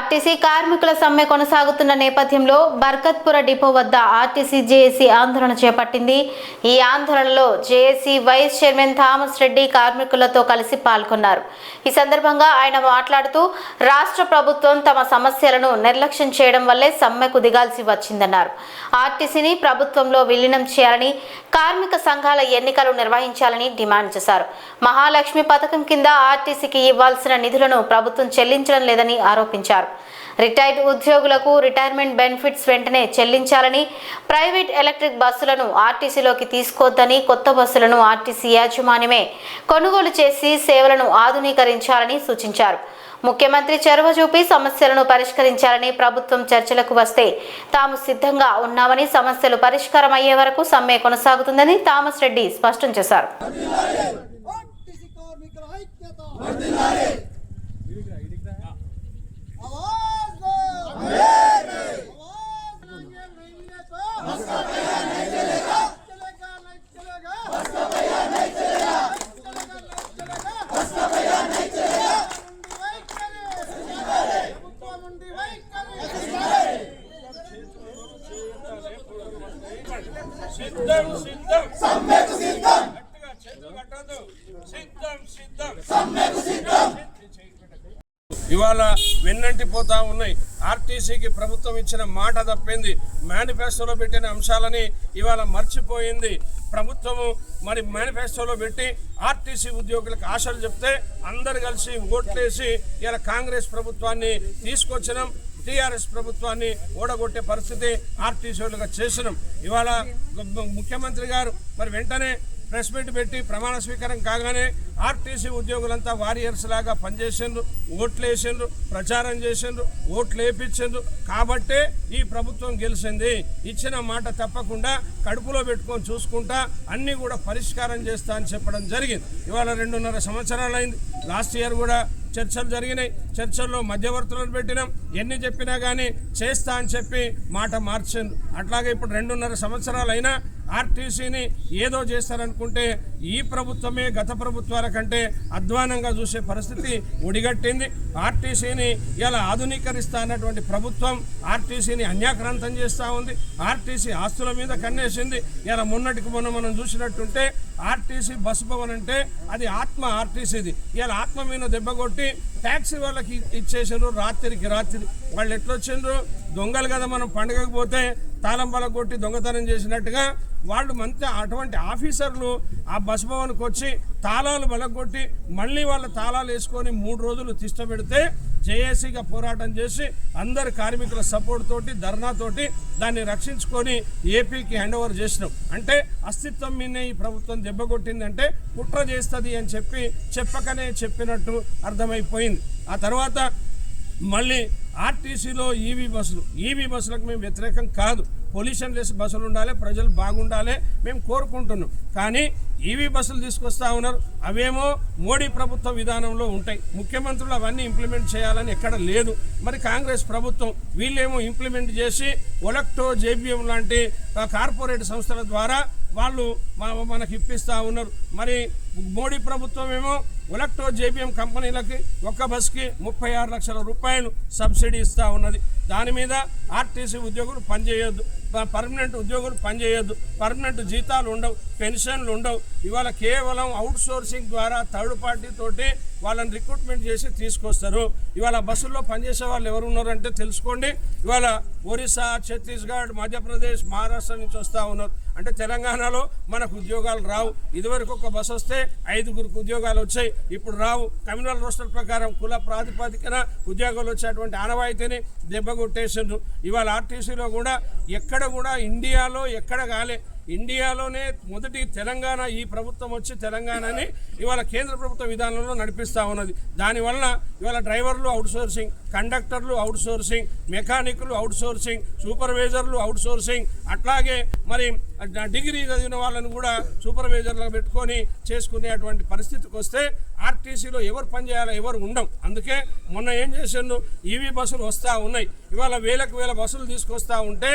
RTC కార్మికుల సమ్మె కొనసాగుతున్న నేపథ్యంలో బర్కత్పుర డిపో వద్ద ఆర్టీసీ జేఏసీ ఆందోళన చేపట్టింది. ఈ ఆందోళనలో JAC vice chairman Thomas Reddy కార్మికులతో కలిసి పాల్గొన్నారు. ఈ సందర్భంగా ఆయన మాట్లాడుతూ రాష్ట్ర ప్రభుత్వం తమ సమస్యలను నిర్లక్ష్యం చేయడం వల్లే సమ్మెకు దిగాల్సి వచ్చిందన్నారు. ఆర్టీసీని ప్రభుత్వంలో విలీనం చేయాలని, కార్మిక సంఘాల ఎన్నికలు నిర్వహించాలని డిమాండ్ చేశారు. మహాలక్ష్మి పథకం కింద ఆర్టీసీకి ఇవ్వాల్సిన నిధులను ప్రభుత్వం చెల్లించడం లేదని ఆరోపించారు. రిటైర్డ్ ఉద్యోగులకు రిటైర్మెంట్ బెనిఫిట్స్ వెంటనే చెల్లించాలని, ప్రైవేట్ ఎలక్ట్రిక్ బస్సులను ఆర్టీసీలోకి తీసుకోవద్దని, కొత్త బస్సులను ఆర్టీసీ యాజమాన్యమే కొనుగోలు చేసి సేవలను ఆధునీకరించాలని సూచించారు. ముఖ్యమంత్రి చొరవ చూపి సమస్యలను పరిష్కరించాలని, ప్రభుత్వం చర్చలకు వస్తే తాము సిద్ధంగా ఉన్నామని, సమస్యలు పరిష్కారం అయ్యే వరకు సమ్మె కొనసాగుతుందని థామస్ రెడ్డి స్పష్టం చేశారు. ఇవాళ వెన్నంటిపోతా ఉన్నాయి. ఆర్టీసీకి ప్రభుత్వం ఇచ్చిన మాట తప్పింది. మేనిఫెస్టోలో పెట్టిన అంశాలని ఇవాళ మర్చిపోయింది ప్రభుత్వము. మరి మేనిఫెస్టోలో పెట్టి ఆర్టీసీ ఉద్యోగులకు ఆశలు చెప్తే అందరు కలిసి ఓట్లేసి ఇలా కాంగ్రెస్ ప్రభుత్వాన్ని తీసుకొచ్చినాం. టీఆర్ఎస్ ప్రభుత్వాన్ని ఓడగొట్టే పరిస్థితి ఆర్టీసీలుగా చేసినాం. ఇవాళ ముఖ్యమంత్రి గారు మరి వెంటనే ప్రెస్ మీట్ పెట్టి ప్రమాణ స్వీకారం కాగానే ఆర్టీసీ ఉద్యోగులంతా వారియర్స్ లాగా పనిచేసిండ్రు, ఓట్లు వేసిండ్రు, ప్రచారం చేసిండ్రు, ఓట్లు వేయించిండ్రు. కాబట్టే ఈ ప్రభుత్వం గెలిచింది. ఇచ్చిన మాట తప్పకుండా కడుపులో పెట్టుకొని చూసుకుంటా అన్నీ కూడా పరిష్కారం చేస్తా అని చెప్పడం జరిగింది. ఇవాళ 2.5 సంవత్సరాలు అయింది. లాస్ట్ ఇయర్ కూడా చర్చలు జరిగినాయి. చర్చల్లో మధ్యవర్తులను పెట్టినాం. ఎన్ని చెప్పినా కానీ చేస్తా అని చెప్పి మాట మార్చిండ్రు. అట్లాగే ఇప్పుడు 2.5 సంవత్సరాలు అయినా ఆర్టీసీని ఏదో చేస్తారనుకుంటే ఈ ప్రభుత్వమే గత ప్రభుత్వాల కంటే అధ్వానంగా చూసే పరిస్థితి ఒడిగట్టింది. ఆర్టీసీని ఇలా ఆధునీకరిస్తా అన్నటువంటి ప్రభుత్వం ఆర్టీసీని అన్యాక్రాంతం చేస్తూ ఉంది. ఆర్టీసీ ఆస్తుల మీద కన్నేసింది. ఇలా మొన్నటికి మొన్న మనం చూసినట్టుంటే ఆర్టీసీ బస్ భవన్ అంటే అది ఆత్మ ఆర్టీసీది. ఇలా ఆత్మ మీద దెబ్బ కొట్టి ట్యాక్సీ వాళ్ళకి ఇచ్చేసారు. రాత్రికి రాత్రి వాళ్ళు ఎట్లొచ్చిండ్రు? దొంగలు కదా, మనం పండుగకు పోతే తాళం బలం కొట్టి దొంగతనం చేసినట్టుగా వాళ్ళు మంచి అటువంటి ఆఫీసర్లు ఆ బస్ భవన్కి వచ్చి తాళాలు బలగొట్టి మళ్ళీ వాళ్ళ తాళాలు వేసుకొని 3 రోజులు తిష్టపెడితే జేఏసీగా పోరాటం చేసి అందరు కార్మికుల సపోర్ట్ తోటి ధర్నాతోటి దాన్ని రక్షించుకొని ఏపీకి హ్యాండ్ ఓవర్ చేసినాం. అంటే అస్తిత్వం మీదనే ఈ ప్రభుత్వం దెబ్బ కొట్టిందంటే కుట్ర చేస్తుంది అని చెప్పి చెప్పకనే చెప్పినట్టు అర్థమైపోయింది. ఆ తర్వాత మళ్ళీ ఆర్టీసీలో ఈవీ బస్సులకు మేము వ్యతిరేకం కాదు. పొల్యూషన్ లెస్ బస్సులు ఉండాలి, ప్రజలు బాగుండాలి మేము కోరుకుంటున్నాం. కానీ ఈవీ బస్సులు తీసుకొస్తా ఉన్నారు. అవేమో మోడీ ప్రభుత్వ విధానంలో ఉంటాయి. ముఖ్యమంత్రులు అవన్నీ ఇంప్లిమెంట్ చేయాలని ఎక్కడ లేదు. మరి కాంగ్రెస్ ప్రభుత్వం వీళ్ళేమో ఇంప్లిమెంట్ చేసి ఒలక్టో, జేబీఎం లాంటి కార్పొరేట్ సంస్థల ద్వారా వాళ్ళు మనకి ఇప్పిస్తూ ఉన్నారు. మరి మోడీ ప్రభుత్వం ఏమో ఒలక్టో, జేబీఎం కంపెనీలకి ఒక్క బస్కి 36 లక్షల రూపాయలు సబ్సిడీ ఇస్తూ ఉన్నది. దాని మీద ఆర్టీసీ ఉద్యోగులు పనిచేయొద్దు, పర్మనెంట్ ఉద్యోగులు పనిచేయొద్దు, పర్మనెంట్ జీతాలు ఉండవు, పెన్షన్లు ఉండవు. ఇవాళ కేవలం అవుట్ సోర్సింగ్ ద్వారా థర్డ్ పార్టీ తోటి వాళ్ళని రిక్రూట్మెంట్ చేసి తీసుకొస్తారు. ఇవాళ బస్సుల్లో పనిచేసే వాళ్ళు ఎవరు ఉన్నారంటే తెలుసుకోండి. ఇవాళ ఒరిస్సా, ఛత్తీస్గఢ్, మధ్యప్రదేశ్, మహారాష్ట్ర నుంచి వస్తూ ఉన్నారు. అంటే తెలంగాణలో మనకు ఉద్యోగాలు రావు. ఇదివరకు ఒక బస్సు వస్తే 5గురికి ఉద్యోగాలు వచ్చాయి, ఇప్పుడు రావు. కమ్యూనల్ రోస్టర్ ప్రకారం కుల ప్రాతిపదికన ఉద్యోగాలు వచ్చేటువంటి ఆనవాయితీని దెబ్బ కొట్టేసిండ్రు. ఇవాళ ఆర్టీసీలో కూడా ఎక్కడ కూడా ఇండియాలో ఎక్కడ కాలే, ఇండియాలోనే మొదటి తెలంగాణ ఈ ప్రభుత్వం వచ్చి తెలంగాణని ఇవాళ కేంద్ర ప్రభుత్వ విధానంలో నడిపిస్తూ ఉన్నది. దానివల్ల ఇవాళ డ్రైవర్లు అవుట్ సోర్సింగ్, కండక్టర్లు అవుట్ సోర్సింగ్, మెకానిక్లు అవుట్ సోర్సింగ్, సూపర్వైజర్లు అవుట్ సోర్సింగ్, అట్లాగే మరి డిగ్రీ చదివిన వాళ్ళని కూడా సూపర్వైజర్లుగా పెట్టుకొని చేసుకునేటువంటి పరిస్థితికి వస్తే ఆర్టీసీలో ఎవరు పనిచేయాలో ఎవరు ఉండం. అందుకే మొన్న ఏం చేసిండు, ఈవీ బస్సులు వస్తూ ఉన్నాయి. ఇవాళ వేలకు వేల బస్సులు తీసుకొస్తూ ఉంటే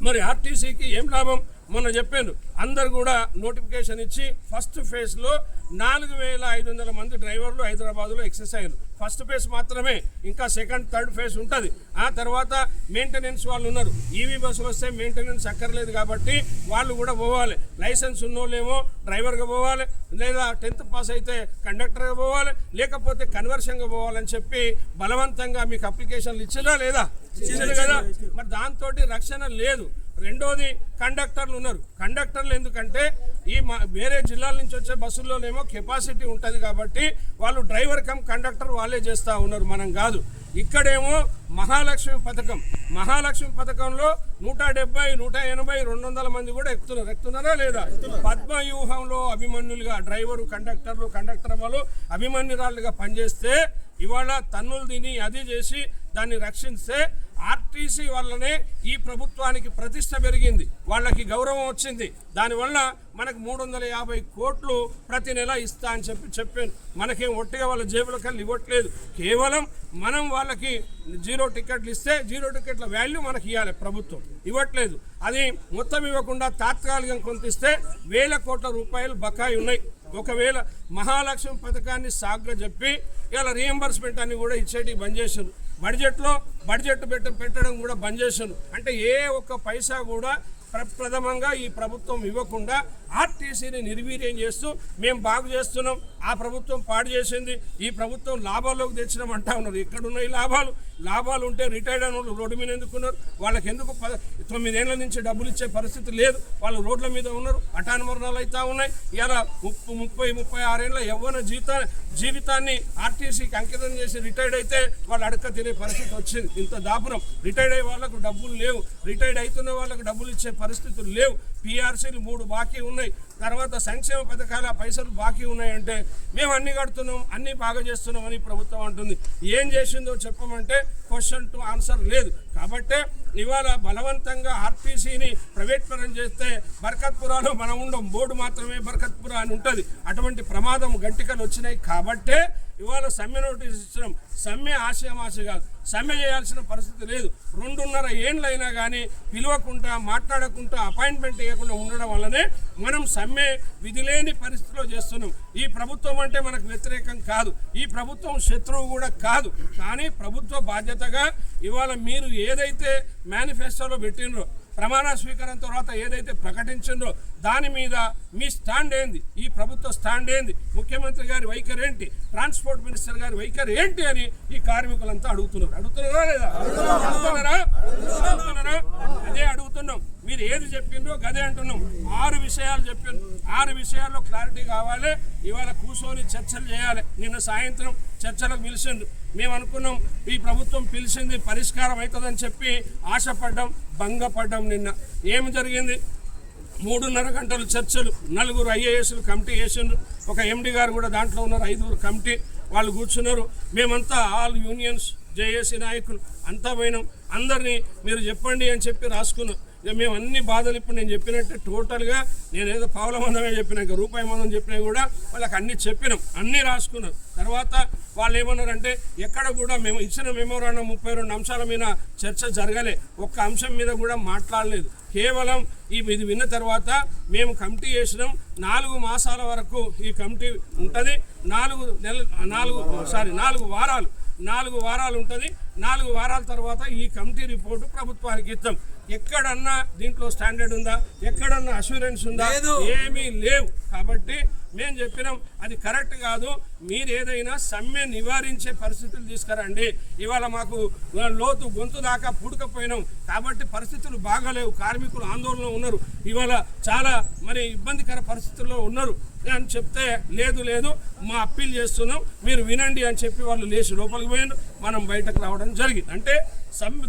మరి ఆర్టీసీకి ఏం లాభం? మొన్న చెప్పాను అందరు కూడా నోటిఫికేషన్ ఇచ్చి ఫస్ట్ ఫేజ్లో 4500 మంది డ్రైవర్లు హైదరాబాద్లో ఎక్సెస్ అయ్యారు. ఫస్ట్ ఫేజ్ మాత్రమే, ఇంకా సెకండ్ థర్డ్ ఫేజ్ ఉంటుంది. ఆ తర్వాత మెయింటెనెన్స్ వాళ్ళు ఉన్నారు. ఈవీ బస్సులు వస్తే మెయింటెనెన్స్ అక్కర్లేదు కాబట్టి వాళ్ళు కూడా పోవాలి. లైసెన్స్ ఉన్నోళ్ళేమో డ్రైవర్గా పోవాలి, లేదా 10th పాస్ అయితే కండక్టర్గా పోవాలి, లేకపోతే కన్వర్షన్గా పోవాలని చెప్పి బలవంతంగా మీకు అప్లికేషన్లు ఇచ్చినా లేదా? ఇచ్చారు కదా. మరి దాంతో రక్షణ లేదు. రెండోది కండక్టర్లు ఉన్నారు. కండక్టర్లు ఎందుకంటే ఈ వేరే జిల్లాల నుంచి వచ్చే బస్సుల్లోనేమో కెపాసిటీ ఉంటుంది కాబట్టి వాళ్ళు డ్రైవర్ కమ్ కండక్టర్ వాళ్ళే చేస్తూ ఉన్నారు, మనం కాదు. ఇక్కడేమో మహాలక్ష్మి పథకంలో 170, 180, 200 మంది కూడా ఎక్కుతున్నారా లేదా? పద్మవ్యూహంలో అభిమన్యులుగా డ్రైవరు కండక్టర్ అమ్మలు అభిమన్యురాలుగా పనిచేస్తే ఇవాళ తన్నులు తిని అది చేసి దాన్ని రక్షిస్తే ఆర్టీసీ వల్లనే ఈ ప్రభుత్వానికి ప్రతిష్ట పెరిగింది, వాళ్ళకి గౌరవం వచ్చింది. దానివల్ల మనకు 350 కోట్లు ప్రతి నెల ఇస్తా అని చెప్పాను. మనకేం ఒట్టిగా వాళ్ళ జేబుల కళ్ళు ఇవ్వట్లేదు. కేవలం మనం వాళ్ళకి 0 టికెట్లు ఇస్తే 0 టికెట్ల వాల్యూ మనకి ఇవ్వాలి, ప్రభుత్వం ఇవ్వట్లేదు. అది మొత్తం ఇవ్వకుండా తాత్కాలికం కొంత ఇస్తే 1000 కోట్ల రూపాయలు బకాయి ఉన్నాయి. ఒకవేళ మహాలక్ష్మి పథకాన్ని సాగ్గా చెప్పి ఇలా రీఎంబర్స్మెంట్ అని కూడా ఇచ్చేటి బంద్ చేశారు. బడ్జెట్ పెట్టడం కూడా బంద్ చేశాను. అంటే ఏ ఒక్క పైసా కూడా ప్రథమంగా ఈ ప్రభుత్వం ఇవ్వకుండా ఆర్టీసీని నిర్వీర్యం చేస్తూ మేము బాగు చేస్తున్నాం, ఆ ప్రభుత్వం పాడు చేసింది, ఈ ప్రభుత్వం లాభాల్లోకి తెచ్చినాం అంటా ఉన్నారు. ఎక్కడున్నాయి లాభాలు ఉంటే రిటైర్డ్ అయిన వాళ్ళు రోడ్డు మీద ఎందుకున్నారు? వాళ్ళకి ఎందుకు 9 ఏళ్ల నుంచి డబ్బులు ఇచ్చే పరిస్థితి లేదు, వాళ్ళు రోడ్ల మీద ఉన్నారు, అటాన్ మరణాలు అవుతా ఉన్నాయి. ఇలా 30-36 ఏళ్ళ యవ్వన జీవితాన్ని ఆర్టీసీకి అంకితం చేసి రిటైర్డ్ అయితే వాళ్ళు అడక్క తినే పరిస్థితి వచ్చింది. ఇంత దాపురం. రిటైర్డ్ అయ్యే వాళ్ళకు డబ్బులు లేవు, రిటైర్డ్ అవుతున్న వాళ్ళకు డబ్బులు ఇచ్చే పరిస్థితులు లేవు. PRCలు 3 బాకీ ఉన్నాయి. తర్వాత సంక్షేమ పథకాల పైసలు బాకీ ఉన్నాయంటే మేము అన్ని కడుతున్నాం, అన్ని బాగా చేస్తున్నామని ప్రభుత్వం అంటుంది. ఏం చేసిందో చెప్పమంటే క్వశ్చన్ టు ఆన్సర్ లేదు. కాబట్టి ఇవాళ బలవంతంగా ఆర్టీసీని ప్రైవేట్ పరం చేస్తే బర్కత్పురాలో మనం ఉండం, బోర్డు మాత్రమే బర్కత్పురా అని ఉంటుంది. అటువంటి ప్రమాదం గంటికలు వచ్చినాయి కాబట్టే ఇవాళ సమ్మె నోటీస్ ఇచ్చినాం. సమ్మె ఆశయమాశ కాదు, సమ్మె చేయాల్సిన పరిస్థితి లేదు. 2.5 ఏళ్ళైనా కానీ పిలవకుండా మాట్లాడకుండా అపాయింట్మెంట్ ఇవ్వకుండా ఉండడం వల్లనే మనం సమ్మె విధిలేని పరిస్థితిలో చేస్తున్నాం. ఈ ప్రభుత్వం అంటే మనకు వ్యతిరేకం కాదు, ఈ ప్రభుత్వం శత్రువు కూడా కాదు. కానీ ప్రభుత్వ బాధ్యతగా ఇవాళ మీరు ఏదైతే మేనిఫెస్టోలో పెట్టినరో, ప్రమాణ స్వీకారం తర్వాత ఏదైతే ప్రకటించిందో దాని మీద మీ స్టాండ్ ఏంది, ఈ ప్రభుత్వ స్టాండ్ ఏంది, ముఖ్యమంత్రి గారి వైఖరి ఏంటి, ట్రాన్స్పోర్ట్ మినిస్టర్ గారి వైఖరి ఏంటి అని ఈ కార్మికులంతా అడుగుతున్నారా లేదా? అడుగుతున్నారా? అదే అడుగుతున్నాం. మీరు ఏది చెప్పిండ్రో గదే అంటున్నాం. 6 విషయాలు చెప్పాను. 6 విషయాల్లో క్లారిటీ కావాలి. ఇవాళ కూర్చొని చర్చలు చేయాలి. నిన్న సాయంత్రం చర్చలకు పిలిచిండు. మేము అనుకున్నాం ఈ ప్రభుత్వం పిలిచింది పరిష్కారం అవుతుందని చెప్పి ఆశపడ్డాం, భంగపడ్డాం. నిన్న ఏమి జరిగింది? 3.5 గంటలు చర్చలు. 4 IASలు కమిటీ వేసిండ్రు. ఒక MD గారు కూడా దాంట్లో ఉన్నారు. 5 కమిటీ వాళ్ళు కూర్చున్నారు. మేమంతా ఆల్ యూనియన్స్, JAC నాయకులు అంతా పోయినాం. అందరినీ మీరు చెప్పండి అని చెప్పి రాసుకున్నాం. ఇక మేము అన్ని బాధలు ఇప్పుడు నేను చెప్పినట్టే టోటల్గా నేను ఏదో పావుల మందమే చెప్పినా, ఇంకా రూపాయి మందం చెప్పినా కూడా వాళ్ళకి అన్నీ చెప్పినాం, అన్నీ రాసుకున్నాం. తర్వాత వాళ్ళు ఏమన్నారంటే ఎక్కడ కూడా మేము ఇచ్చిన మెమోరాండం 32 అంశాల మీద చర్చ జరగలే, ఒక్క అంశం మీద కూడా మాట్లాడలేదు. కేవలం ఇది విన్న తర్వాత మేము కమిటీ చేసినాం. 4 మాసాల వరకు ఈ కమిటీ ఉంటుంది. 4 వారాలు ఉంటుంది. 4 వారాల తర్వాత ఈ కమిటీ రిపోర్టు ప్రభుత్వానికి ఇస్తాం. ఎక్కడన్నా దీంట్లో స్టాండర్డ్ ఉందా, ఎక్కడన్నా అష్యూరెన్స్ ఉందా? ఏమీ లేవు. కాబట్టి మేము చెప్పినాం అది కరెక్ట్ కాదు, మీరు ఏదైనా సమ్మె నివారించే పరిస్థితులు తీసుకురండి. ఇవాళ మాకు లోతు గొంతు దాకా పుడకపోయినాం కాబట్టి పరిస్థితులు బాగాలేవు, కార్మికులు ఆందోళనలో ఉన్నారు, ఇవాళ చాలా ఇబ్బందికర పరిస్థితుల్లో ఉన్నారు అని చెప్తే లేదు మా అప్పీల్ చేస్తున్నాం మీరు వినండి అని చెప్పి వాళ్ళు లేచి లోపలికి పోయినారు. మనం బయటకు రావడం జరిగింది. అంటే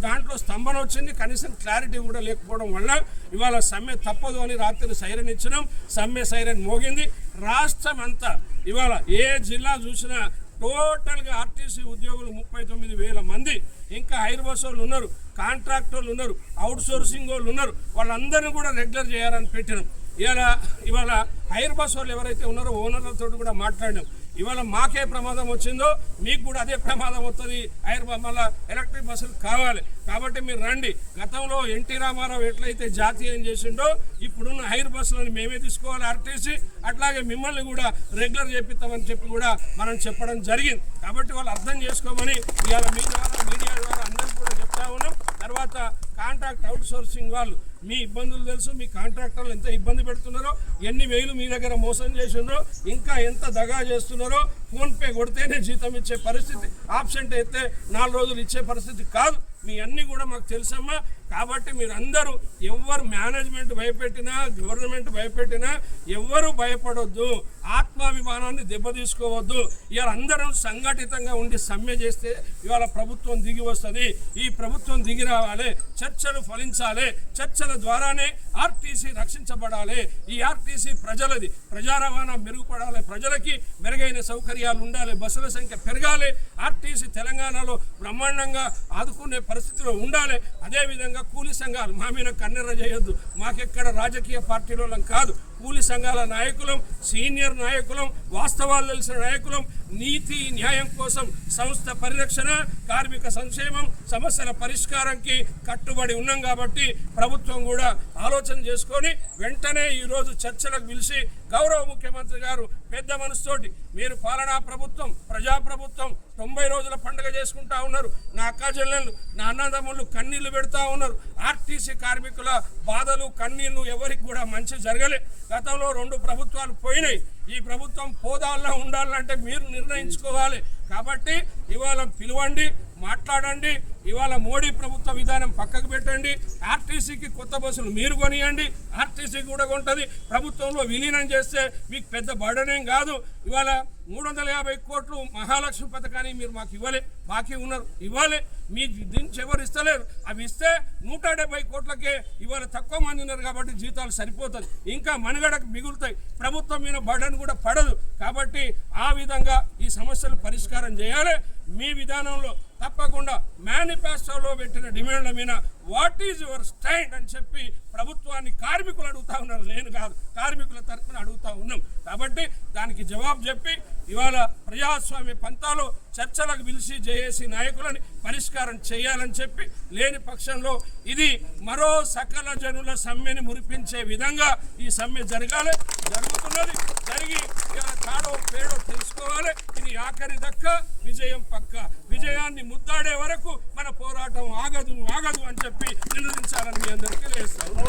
దాంట్లో స్తంభన వచ్చింది, కనీసం క్లారిటీ కూడా లేకపోవడం వల్ల ఇవాళ సమ్మె తప్పదు అని రాత్రి సైరన్ ఇచ్చినాం. సమ్మె సైరన్ మోగింది. రాష్ట్రం అంతా ఇవాళ ఏ జిల్లా చూసినా టోటల్గా ఆర్టీసీ ఉద్యోగులు 39,000 మంది, ఇంకా హైర్ బస్ వాళ్ళు ఉన్నారు, కాంట్రాక్టర్లు ఉన్నారు, అవుట్ సోర్సింగ్ వాళ్ళు ఉన్నారు, వాళ్ళందరినీ కూడా రెగ్యులర్ చేయాలని పెట్టినాం. ఇవాళ హైర్ బస్ వాళ్ళు ఎవరైతే ఉన్నారో ఓనర్లతో కూడా మాట్లాడినాం. ఇవాళ మాకే ప్రమాదం వచ్చిందో మీకు కూడా అదే ప్రమాదం వస్తుంది. మళ్ళీ ఎలక్ట్రిక్ బస్సులు కావాలి కాబట్టి మీరు రండి. గతంలో ఎన్టీ రామారావు ఎట్లయితే జాతీయం చేసిండో ఇప్పుడున్న హైర్ బస్సులను మేమే తీసుకోవాలి ఆర్టీసీ, అట్లాగే మిమ్మల్ని కూడా రెగ్యులర్ చేపిస్తామని చెప్పి కూడా మనం చెప్పడం జరిగింది. కాబట్టి వాళ్ళు అర్థం చేసుకోమని ఇవాళ మీ ద్వారా మీడియా ద్వారా అందరికీ కూడా చెప్తా ఉన్నాం. తర్వాత కాంట్రాక్ట్ అవుట్ సోర్సింగ్ వాళ్ళు మీ ఇబ్బందులు తెలుసు, మీ కాంట్రాక్టర్లు ఎంత ఇబ్బంది పెడుతున్నారో, ఎన్ని వేలు మీ దగ్గర మోసం చేస్తున్నారో, ఇంకా ఎంత దగా చేస్తున్నారో. ఫోన్పే కొడితేనే జీతం ఇచ్చే పరిస్థితి, ఆబ్సెంట్ అయితే 4 రోజులు ఇచ్చే పరిస్థితి కాదు. మీ అన్నీ కూడా మాకు తెలుసమ్మా. కాబట్టి మీరు అందరూ ఎవరు మేనేజ్మెంట్ భయపెట్టినా గవర్నమెంట్ భయపెట్టినా ఎవ్వరూ భయపడొద్దు, ఆత్మాభిమానాన్ని దెబ్బతీసుకోవద్దు. ఇవాళ అందరం సంఘటితంగా ఉండి సమ్మె చేస్తే ఇవాళ ప్రభుత్వం దిగి వస్తుంది. ఈ ప్రభుత్వం దిగి రావాలి, చర్చలు ఫలించాలి, చర్చల ద్వారానే ఆర్టీసీ రక్షించబడాలి. ఈ ఆర్టీసీ ప్రజలది, ప్రజా రవాణా మెరుగుపడాలి, ప్రజలకి మెరుగైన సౌకర్యాలు ఉండాలి, బస్సుల సంఖ్య పెరగాలి, ఆర్టీసీ తెలంగాణలో బ్రహ్మాండంగా ఆదుకునే పరిస్థితిలో ఉండాలి. అదేవిధంగా కూలీ సంఘాలు మా మీద కన్నెర్ర చేయొద్దు, మాకెక్కడ రాజకీయ పార్టీల కాదు, కూలీ సంఘాల నాయకులం, సీనియర్ నాయకులం, వాస్తవాలు తెలిసిన నాయకులం, నీతి న్యాయం కోసం సంస్థ పరిరక్షణ, కార్మిక సంక్షేమం, సమస్యల పరిష్కారంకి కట్టుబడి ఉన్నాం. కాబట్టి ప్రభుత్వం కూడా ఆలోచన చేసుకొని వెంటనే ఈరోజు చర్చలకు పిలిచి గౌరవ ముఖ్యమంత్రి గారు పెద్ద మనసుతోటి మీరు పాలనా ప్రభుత్వం, ప్రజాప్రభుత్వం 90 రోజుల పండుగ చేసుకుంటా ఉన్నారు. నా అక్క చెల్లెళ్ళు, నా అన్నదమ్ముళ్ళు కన్నీళ్లు పెడతా ఉన్నారు. ఆర్టీసీ కార్మికుల బాధలు కన్నీళ్లు ఎవరికి కూడా మంచి జరగలే. గతంలో 2 ప్రభుత్వాలు పోయినాయి. ఈ ప్రభుత్వం పోదాల్లో ఉండాలంటే మీరు నిర్ణయించుకోవాలి. కాబట్టి ఇవాళ పిలవండి, మాట్లాడండి. ఇవాళ మోడీ ప్రభుత్వ విధానం పక్కకు పెట్టండి. ఆర్టీసీకి కొత్త బస్సులు మీరు కొనియండి, ఆర్టీసీ కూడా కొంటుంది. ప్రభుత్వంలో విలీనం చేస్తే మీకు పెద్ద బర్డనేం కాదు. ఇవాళ 350 కోట్లు మహాలక్ష్మి పథకాన్ని మీరు మాకు ఇవ్వలే, బాకీ ఉన్నారు, ఇవ్వాలి. మీ దీనికి ఎవరు ఇస్తలేరు. అవి ఇస్తే 170 కోట్లకే ఇవాళ తక్కువ మంది ఉన్నారు కాబట్టి జీతాలు సరిపోతుంది, ఇంకా మనుగడకు మిగులుతాయి, ప్రభుత్వం మీద బర్డన్ కూడా పడదు. కాబట్టి ఆ విధంగా ఈ సమస్యలు పరిష్కారం చేయాలి. మీ విధానంలో తప్పకుండా మేనిఫెస్టోలో పెట్టిన డిమాండ్ల మీద వాట్ ఈజ్ యువర్ స్టాండ్ అని చెప్పి ప్రభుత్వాన్ని కార్మికులు అడుగుతా ఉన్నారు, నేను కాదు, కార్మికుల తరఫున అడుగుతా ఉన్నాం. కాబట్టి దానికి జవాబు చెప్పి ఇవాళ ప్రజాస్వామ్య పంతాలో చర్చలకు పిలిచి జేఏసీ నాయకులని పరిష్కారం చేయాలని చెప్పి, లేని పక్షంలో ఇది మరో సకల జనుల సమ్మెని మురిపించే విధంగా ఈ సమ్మె జరుగుతున్నది. జరిగి ఇలా తాడో పేడో తెలుసుకోవాలి. ఇది ఆఖరి దక్క విజయం పక్క. విజయాన్ని ముద్దాడే వరకు మన పోరాటం ఆగదు అని చెప్పి నిలదించాలని మీ అందరికీ తెలియజేస్తాను.